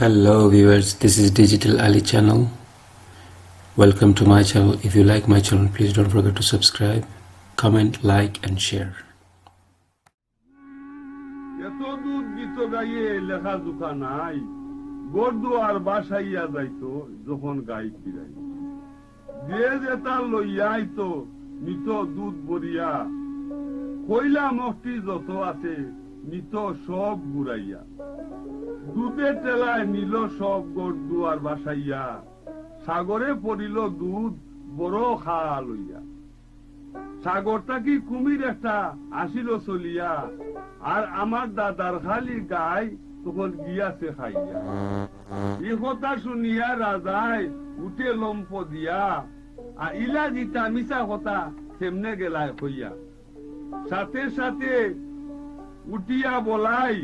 Hello viewers, this is Digital Ali channel. Welcome to my channel. If you like my channel, please don't forget to subscribe, comment, like and share. এত দূর গীত গাইয়ে লেখা জোখা নাই, গরদুয়ার বাসাইয়া যাইতো যখন গাই ফিরাই, যে যেটা লইয়া আইতো নিত দুধ বরিয়া, কইলা মফটি যত আছে নিত সব ঘুরাইয়া, দুধের টেলায় নিল সব গরদুয়ার বাসাইয়া, সাগরে পড়িল দুধ বড় খাওয়া লইয়া। সাগরটা কি কুমির একটা আসিল চলিয়া, আর আমার দাদার খালি গাই তখন গিয়াছে খাইয়া। এই কথা শুনিয়া রাজায় উঠে লম্প দিয়া, আর ইলা জিতা মিশা কথা সেমনে গেলায় হইয়া। সাথে সাথে উঠিয়া বলাই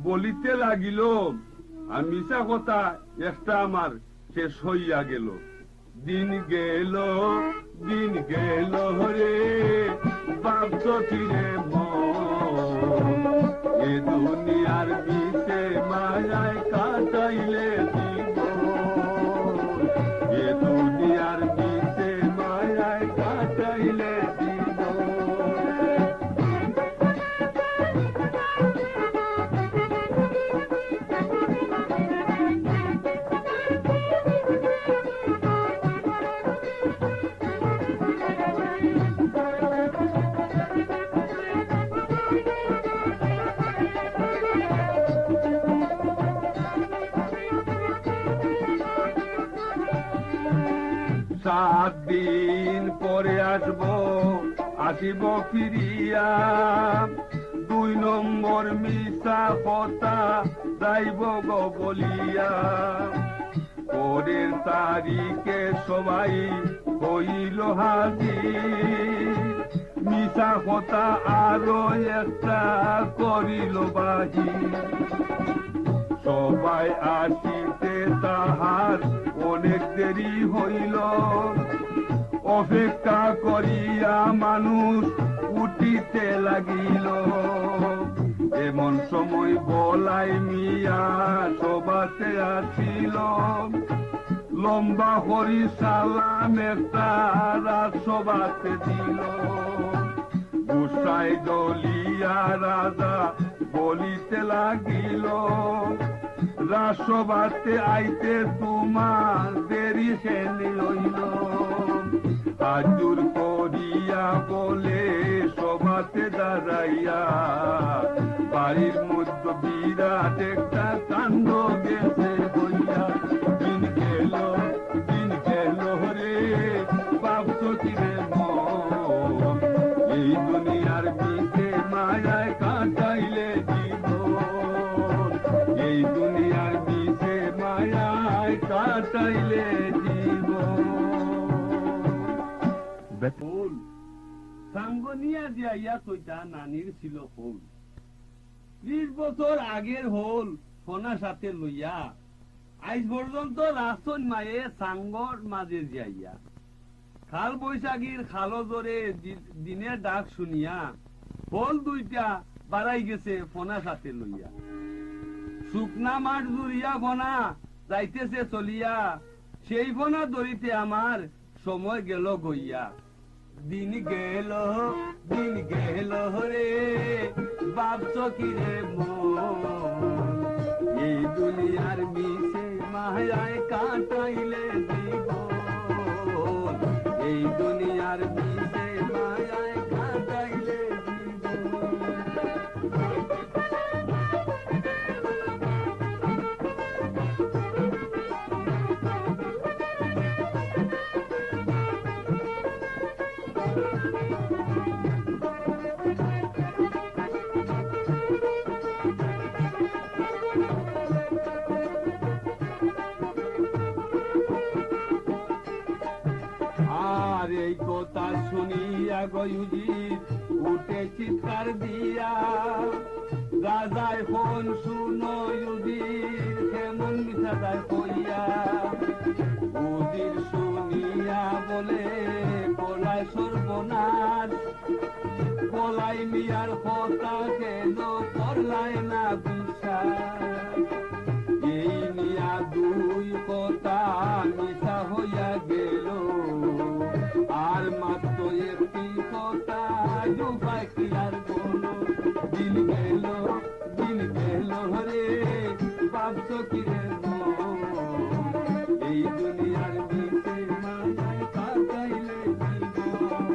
বলিতে লাগিল, আর মিশা কথা একটা আমার শেষ হইয়া গেল। দিন গেল রে বাপস ফিরে এ দুনিয়ার বিছে মায়ায় কাটাইলে জীবন, এ দুনিয়ার বিছে মায়ায় কাটাইলে জীবন। সাত দিন পরে আসিব ফিরিয়া, ২ নম্বর মিশা কথা যাইব গো বলিয়া। পরের তারিখে সবাই হইল হাজির, মিশা কথা আরো একটা করিল বাহির। সবাই আসিতে তাহার অনেক দেরি হইল, অপেক্ষা করিয়া মানুষ উঠিতে লাগিল। এমন সময় বলাই মিয়া সবাতে আসিল, লম্বা হরি সালাম একটা রাত সবাতে দিল। গুসাই দলিয়া রাজা বলিতে লাগিল, রাসবাতে আইতে তোমার দেরি হেলি হইল। হাজুর করিয়া বলে সবাতে দাঁড়াইয়া, বাড়ির মধ্যে বিরাট একটা কাণ্ড গেছে হইয়া। দিন গেল রে বাপস ফিরে এই দুনিয়ার বিছে মায়ায় কাটাইলে জীবন, এই দুনিয়ার বিছে মায়ায় কাটাইলে জীবন। সাঙ্গনিয়া দিয়া কইতা নানির ছিল হল, ৩০ বছর আগের হল সোনা সাথে লইয়া, আজ পর্যন্ত রাসন মায়ে সাঙ্গর মাঝে যাইয়া। খাল বৈশাখীর খালো জোরে দিনের ডাক শুনিয়া, হল ২টা বাড়াই গেছে ফোনা সাথে লইয়া। শুকনা মাঠ জুড়িয়া ফোনা যাইতেছে চলিয়া, সেই ফোনা ধরিতে আমার সময় গেল গইয়া। দিন গেল রে বাপস কিরে এই দুনিয়ার মিছে মায়ায় কাটাইলে জীবন, এই দুনিয়ার মিছে মায়ায় কাটাইলে জীবন। আর এই কথা শুনিয়া গয়ুজির উঠে চিৎকার দিয়া, রাজায় ফোন শুনো ইউজির কেমন মিশাদায় কইয়া। উজির শুনিয়া বলে বলাই সর্বনাশ, বলাই মিয়ার কথা কেন করলাই না বিশ্বাস। এই নিয়া রে ভাবছো কি রে মন এই দুনিয়ার মিছে মায়ায় কাটাইলে জীবন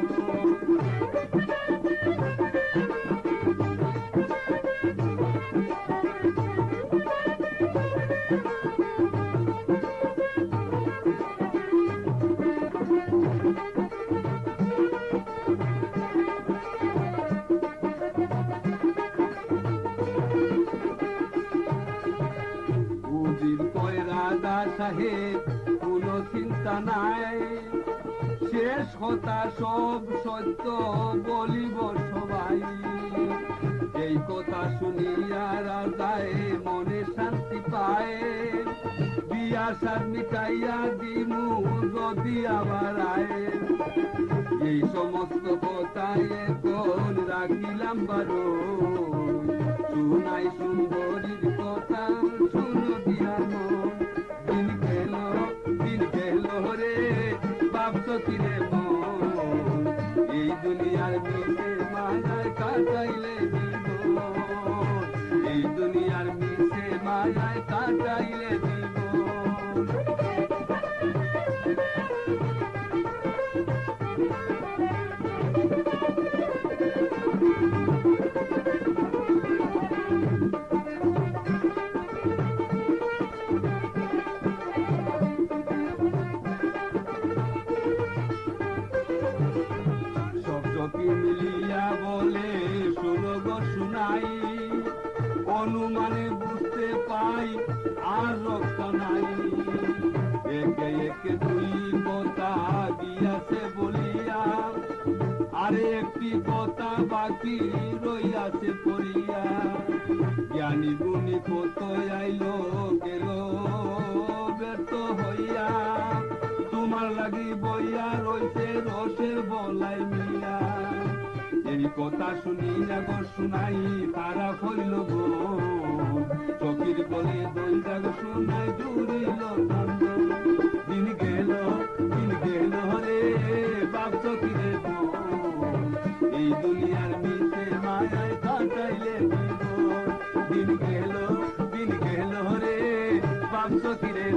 সাহেব কোনো চিন্তা নাই শেষ কথা সব সত্য বলিব সবাই এই কথা শুনিয়া রাজায় মনে শান্তি পায় বিয়া সার মিটাইয়া দিমু যদি আবার আয় এই সমস্ত কথা এখন রাখিলাম বারো শুনাই সুন্দরীর কথা শুনো দিয়া মন দিন গেল রে ভাবছো কি রে মন এই দুনিয়ার মিছে মায়ায় কাটাইলে জীবন এই দুনিয়ার মিছে মায়ায় কাটাইলে জীবন মিলিয়া বলে শোনো গো শুনাই অনুমানে বুঝতে পাই আর রক্ত নাই একে একে দুই কথা দিয়াছে বলিয়া আরে একটি কথা বাকি রইয়াছে পড়িয়া জ্ঞানী গুণী কত আইলো গেল ব্যর্থ হইয়া তোমার লাগি বইয়া রইছে রসের বলাই মিয়া এই কথা শুনি না গো শুনাই তারা হইল গো চকির বলে দইটা গো শুনাই জুড়িল দিন গেল রে ভাবছো কি রে এই দুনিয়ার মিছে মায়ায় কাটাইলে দিন গেল রে ভাবছো কি রে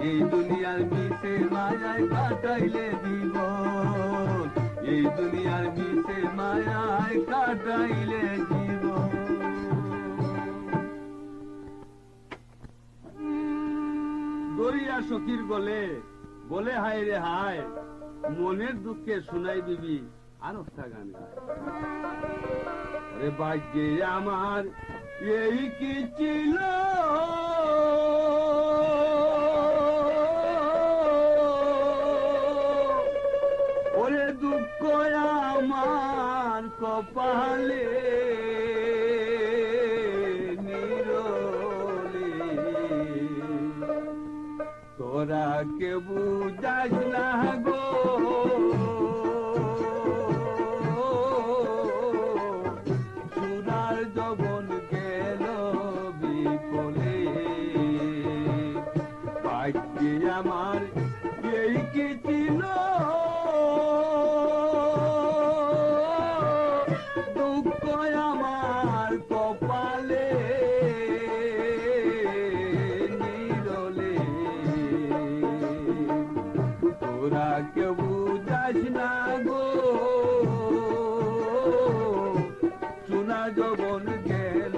এই দুনিয়ার মিছে মায়ায় কাটাইলে জীবন এই দুনিয়ার মিছে মায়ায় কাটাইলে জীবন দরিয়া সখীর গলে বলে হায় রে হায় মনের দুঃখে শোনাই দিবি আর একটা গান গায় ভাগ্যে আমার এই কি ছিল ওরে দুঃখ আমার কপালে নিরলে তোরা কে বুঝাস না গো সোনার জবন গেল বিকলে ভাগ্যে আমার এই কি ছিল দুঃখ আমার কপালে নিরলে তোরা কেউ বুঝাস না গো সোনা যৌবন গেল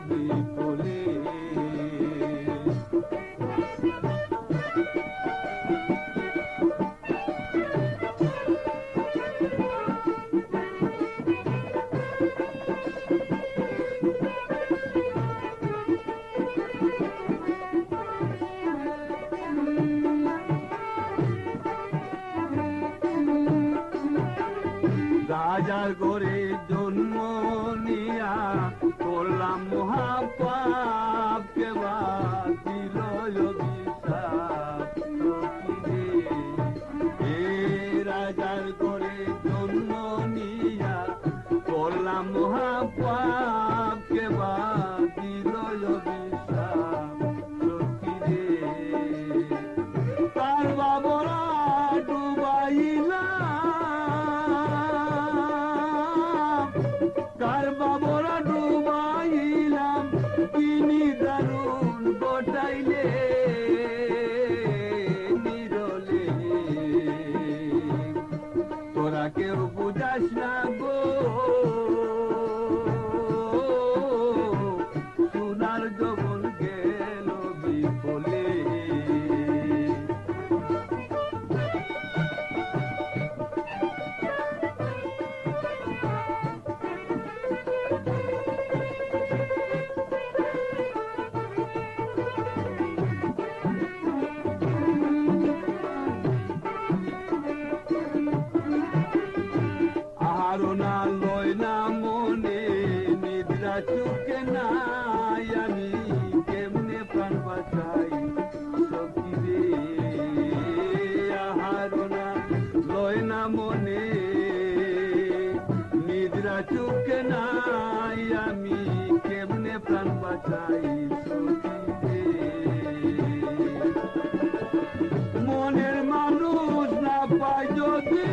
বিকলে রাজার ঘরে জন্ম নিয়া করলাম মহাপাপ কেবা দিল অভিশাপ এ রাজার ঘরে জন্ম নিয়া করলাম মহাপাপ কেবা দিল অভিশাপ তার বাবরা ডুবাইলা কার বাবরা ডুবাইলা তিনি দারুণ বটাইলে নিরলে তোরা কেউ বুঝাস না গো সোনার যৌবন গেল বিফলে আহারনা লয় না মনে নিদ্রা চোখে নাই আমি কেমনে প্রাণ বাঁচাই সখী রে আহারনা লয় না মনে নিদ্রা চোখে নাই আমি কেমনে প্রাণ বাঁচাই সখী রে মনের মানুষ না পায় যদি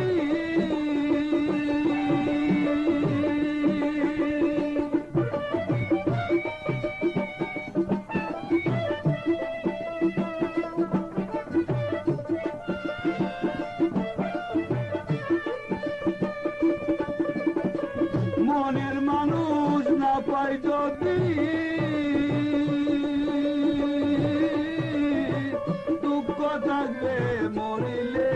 মনের মানুষ না পায় যদি দুঃখ থাকবে মরিলে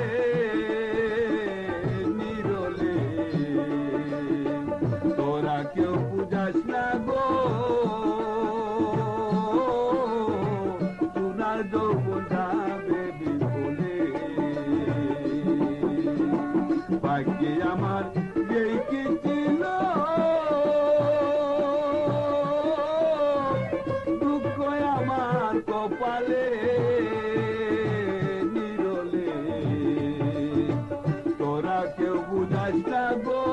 নিরলে তোরা কেউ বুঝাস না গো সোনার যৌবন যাবে বিফলে ভাগ্যে আমার এই কি ছিল দুঃখ আমার কপালে নিরলে তোরা কেউ বুঝাস না গো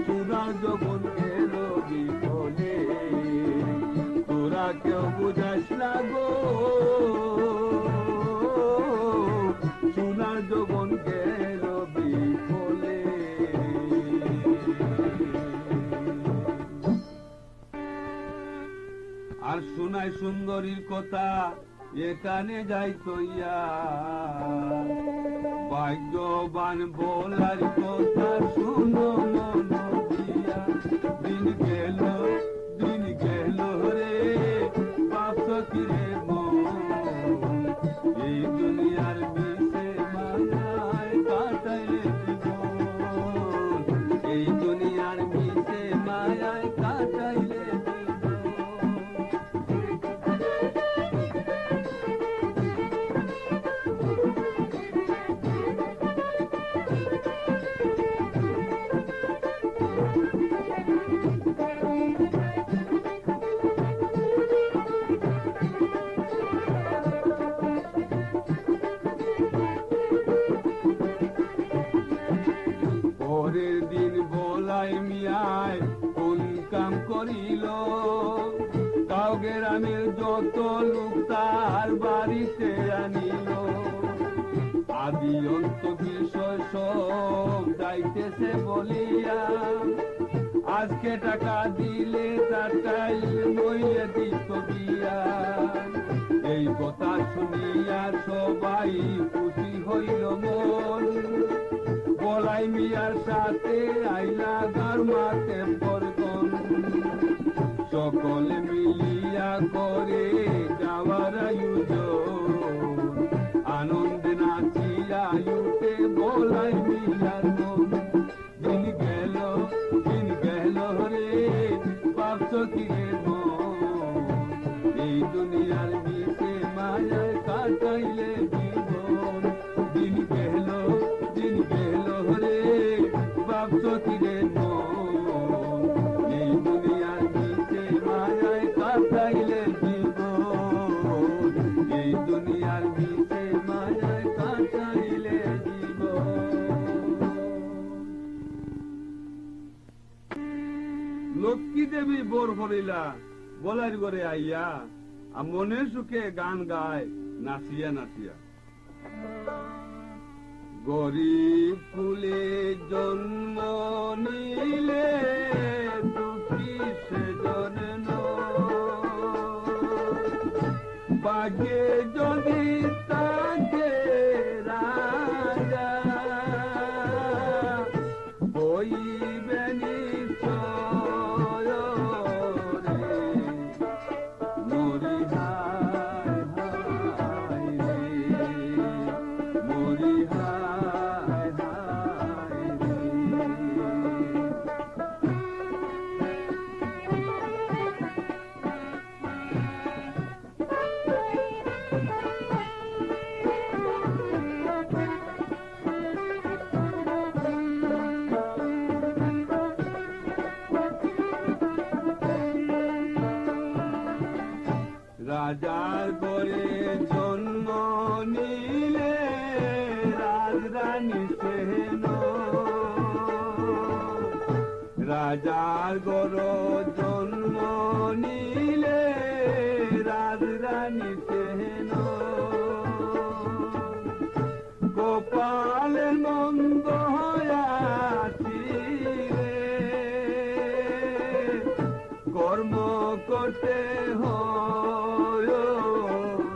সোনার যৌবন গেল বিফলে তোরা কেউ বুঝাস না গো সোনার যৌবন গেল বিফলে আর শোনায় সুন্দরীর কথা এখানে যাই তৈয়া ভাগ্যবান বলার কথা শুনো মন দিয়া দিন গেল রে বাপ সখিরে মন এই দুনিয়ার বিষে মায়ায় কাটাইলে জীবন এই দুনিয়ার বিষে মায়ায় কাটাইলে পরের দিন বলাই মিয়ায় কোন কাম করিল তাও গ্রামের যত লোক তার বাড়িতে আনিল আদি অন্ত বিষয় সব যাইতেছে বলিয়া আজকে টাকা দিলে তাটাই নইলে দিত বিয়া এই কথা শুনিয়া সবাই খুশি হইল মন বলাই মিয়ার সাথে আইলা গারমাতে বরগন সকলে মিলিয়া করে যাওয়ার আয়োজন আনন্দে নাচিয়া উঠে বলাই মিয়ার মন দিন গেল রে বাপ সখিরে মন এই দুনিয়ার বিষে মায়ায় কাটাইলে জীবন দিন গেল রে বাপ সখিরে মন এই দুনিয়ার বিষে মায়ায় কাটাইলে জীবন এই দুনিয়ার বিষে মায়ায় কাটাইলে জীবন লক্ষ্মী দেবী বোর হরিলা বলার ঘরে আইয়া আর মনের সুখে গান গায় নাচিয়া নাচিয়া গরিব কুলে জন্ম নিলে দুঃখী বড় জন্ম নিলে রাজরানী সেন গোপাল নন্দ আসিলে কর্ম করতে হয়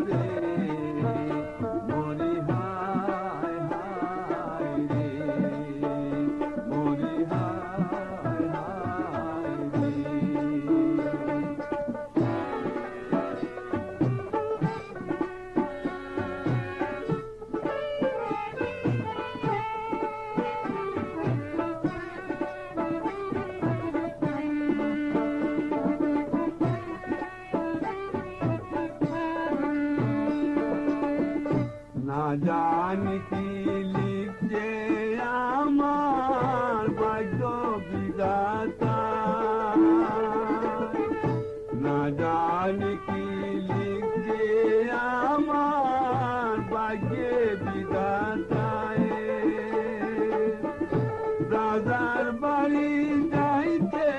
রে মরি হায় হায় রে মরি হায় হায় রে না জানি কি লিখছে আমার ভাগ্য বিধাতা না জানি কি লিখছে আমার ভাগ্যে বিধাতায় রাজার বাড়ি যাইতে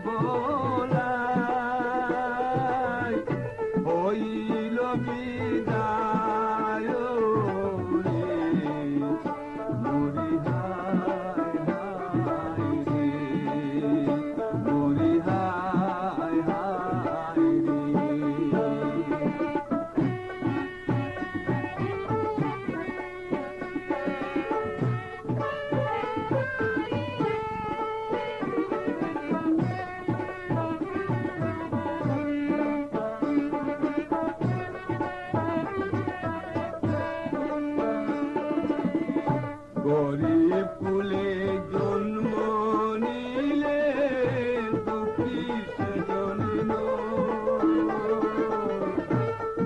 বলাই হইল বিদায় রে মরি হায় হায় রে মরি হায় হায় রে গরিব কুলে জন্ম নিলে দুঃখী সেজন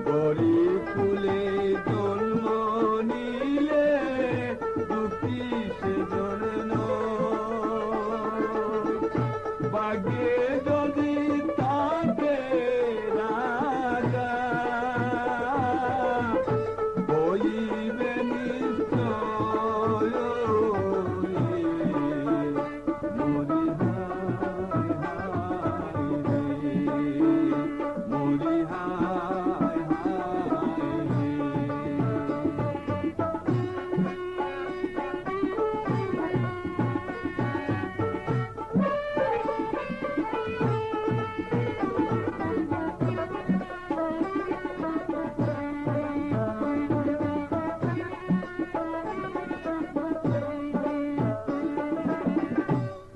গরিব কুলে জন্ম নিলে দুঃখী সেজন বাগে যদি তাকে রাজা হইবে নিশ্চয় মরি হায় হায় রে মরি হায় হায় রে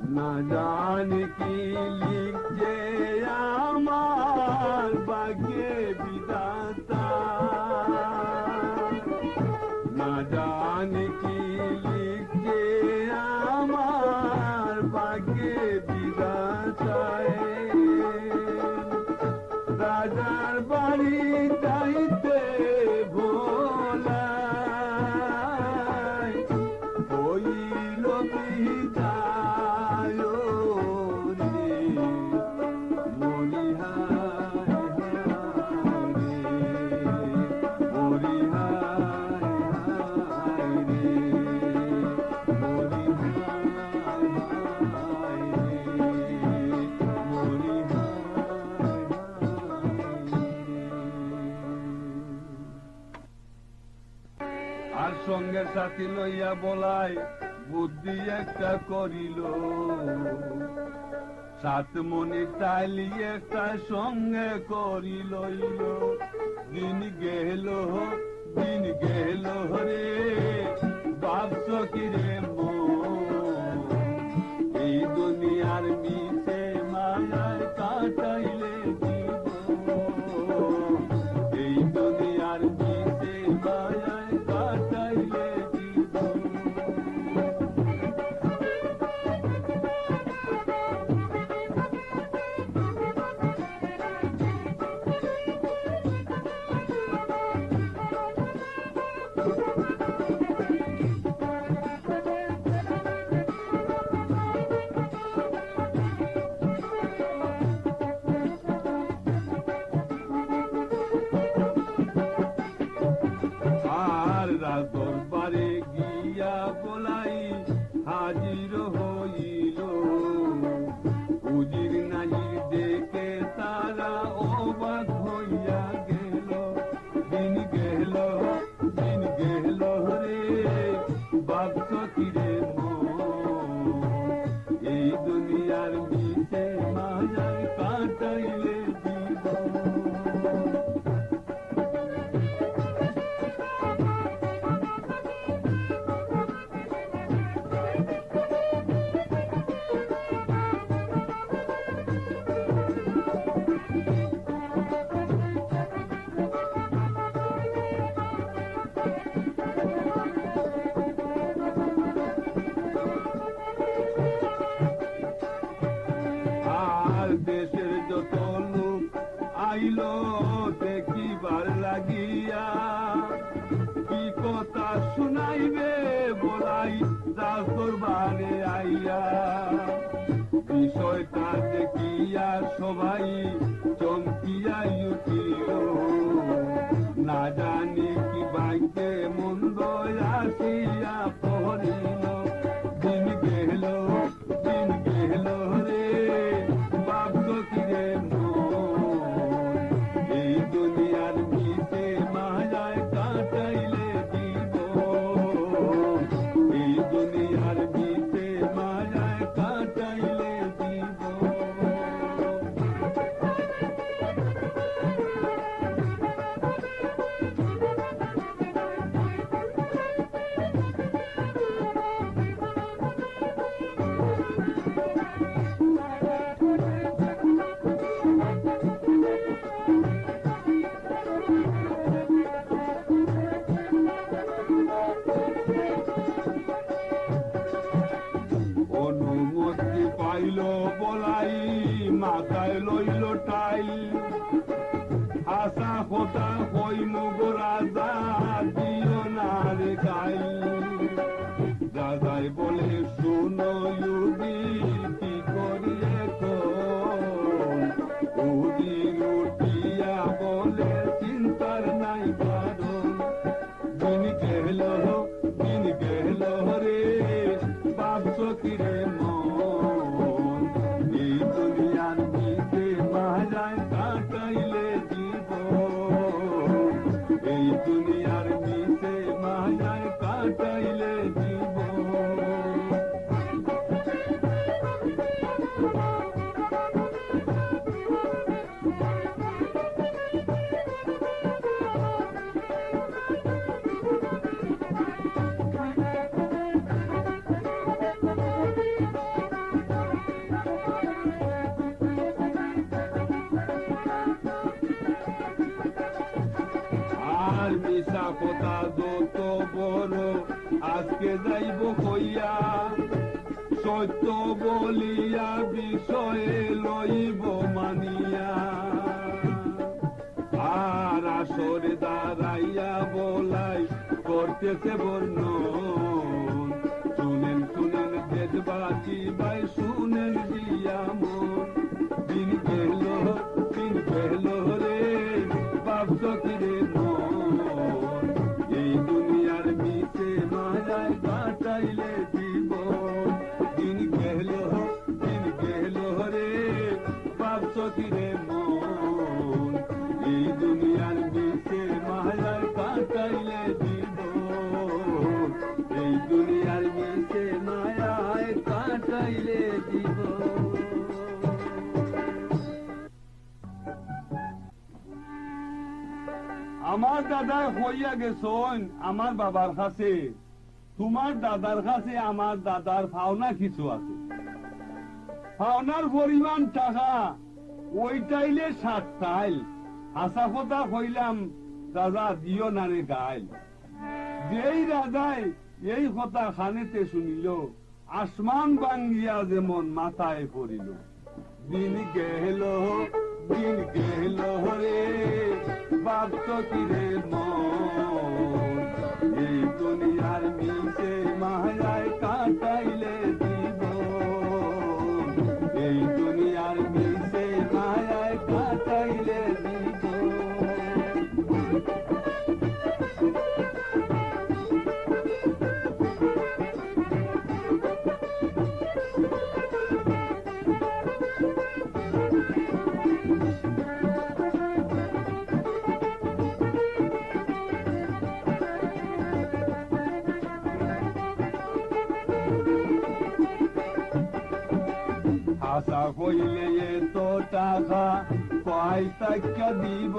না জানি কি লিখছে আমার ভাগ্যে বিধাতা না জানি কি লিখছে আমার ভাগ্যে বিধাতায় রাজার বাড়ি যাইতে ভোলাই হইল বিদায় রে মরি হায় হায় রে মরি হায় হায় রে মরি হায় হায় রে মরি হায় হায় আর সঙ্গে সাথী লইয়া বলাই বুদ্ধি একটা করিল সাত মনি টাইলি একটা সঙ্গে করি লইল দিন গেল রে ভাবছ কি রে এই দুনিয়ার মিশে মায়ায় কাটাইলে জীবন এই দুনিয়ার মিশে মায়ায় কাটাইলে জীবন যত লোক আইলো দেখিবার লাগিয়া কি কথা শুনাইবে বলাই দাসর বারে আইয়া বিষয়টা দেখিয়া সবাই চমকিয়া উঠিল না জানি কি ভাগ্যে মন্দ আসিয়া পড়িল দিন গেল রে ভাবছ কি রে এই দুনিয়ার ভিতে মায়ায় কাটাইলে দিব এই দুনিয়ার ভিতে মায়ায় কাটাইলে দিব অনুমতি পাইল বলাই মাথায় লইল টাইল আশা কথা হইল গো রাজা দিও না রে গাই রাজাই বলে শুনো ইউদি কি করি এখন উদি উঠিয়া বলে চিন্তার নাই কারণ দিন গেল রে ভাবছ কি রে মন এই দুনিয়ার ভিতে মায়ায় কাটাইলে দিব এই দুনিয়ার ভিতে মায়ায় কাটাইলে দিব আর মিশা কথা যত বড় আজকে যাইব কইয়া সত্য বলিয়া বিষয়ে লইব মানিয়া আর আসরে দাঁড়াইয়া বলাই করতেছে বর্ণন শুনেন দেশবাসী ভাই শুনেন দিয়া মন দিন গেল রে ভাবছ কি রে মন এই দুনিয়ার ভিতে মায়ায় কাটাইলে দিব দিন গেল রে ভাবছ কি রে মন এই দুনিয়ার ভিতে মায়ায় কাটাইলে দিব এই দুনিয়ার ভিতে মায়ায় কাটাইলে দিব আমার দাদা হইয়া গেছন আমার বাবার কাছে তোমার দাদার কাছে আমার দাদার পাওনা কিছু আছে পাওনার পরিমাণ টাকা ওইটাইলে 7 টাইল আশা কথা হইলাম দাদা দিও না রে গাইল যেই রাজাই এই কথা খানেতে শুনিল আসমান ভাঙ্গিয়া যেমন মাথায় পড়িল দিন গেল রে ভাবছ কি রে মন এই দুনিয়ার মিশে মায়ায় কাটাইলে দিব এই দুনিয়ার মিশে মায়ায় কাটাইলে দিব আশা হইলে এত টাকা কয় টাকা দিব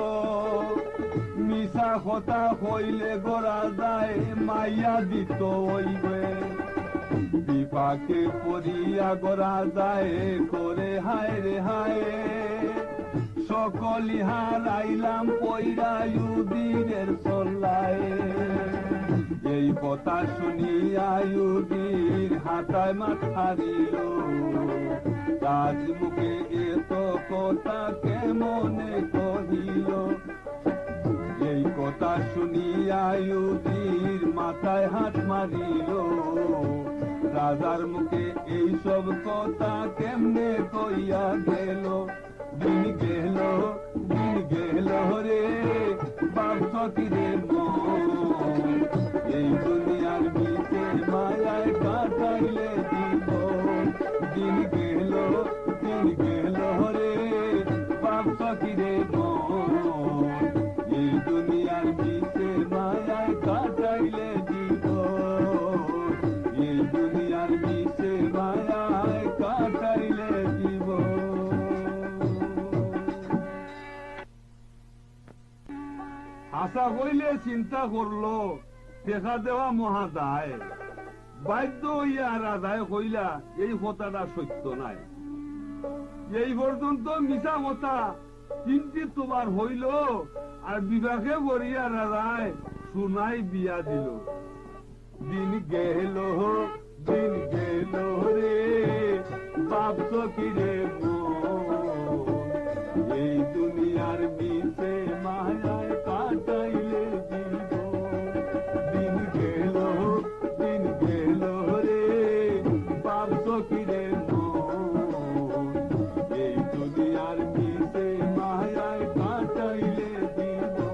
মিশা কথা হইলে গোরা যায় মাইয়া দিত হইবে বিপাকে পড়িয়া গোরা যায় করে হায় রে হায় সকলি হারাইলাম পয়রা ইউদিনের চল্লায় এই কথা শুনিয়া ইউদির হাতায় মাথা দিল, রাজ মুখে এত কথা কেমনে কহিল। এই কথা শুনিয়া ইউদির মাথায় হাত মারিল, রাজার মুখে এই সব কথা কেমনে কইয়া গেল। দিন গেল রে বাপ সকিরে মন, এই দুনিয়ার ভিতে মায়ায় কাটাইলে জীবন। দিন গেল রে বাপ সকিরে মন, এই দুনিয়ার ভিতে মায়ায় কাটাইলে জীবন। এই দুনিয়ার ভিতে মায়ায় কাটাইলে জীবন। আশা কইলে চিন্তা করলো দেখা দেওয়া মহাদায়, বাধ্য হইয়া রাজায় কইলা এই কথাটা সত্য নাই। এই পর্যন্ত মিছা কথা চিন্তি তোমার হইল, আর বিবাহে বরিয়া রাজায় সোনাই বিয়া দিল। দিন গেল রে বাপ সকিরে মন, এই দুনিয়ার মিছে মায়ায় কাটাইলে জীবন। দিন গেল রে বাপ সকিরে মন, এই দুনিয়ার মিছে মায়ায় কাটাইলে জীবন।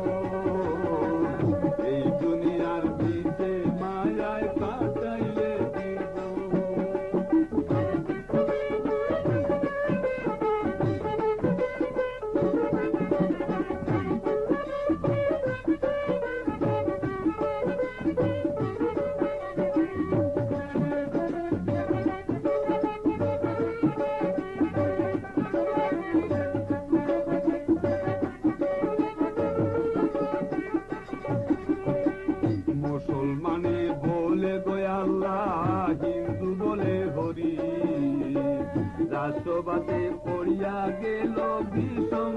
এই দুনিয়ার মিছে মায়ায় কাটাইলে জীবন। মুসলমানে বলে দয়াল্লাহ, হিন্দু বলে হরি, রাষ্ট্রবাদে পড়িয়া গেল বিষম।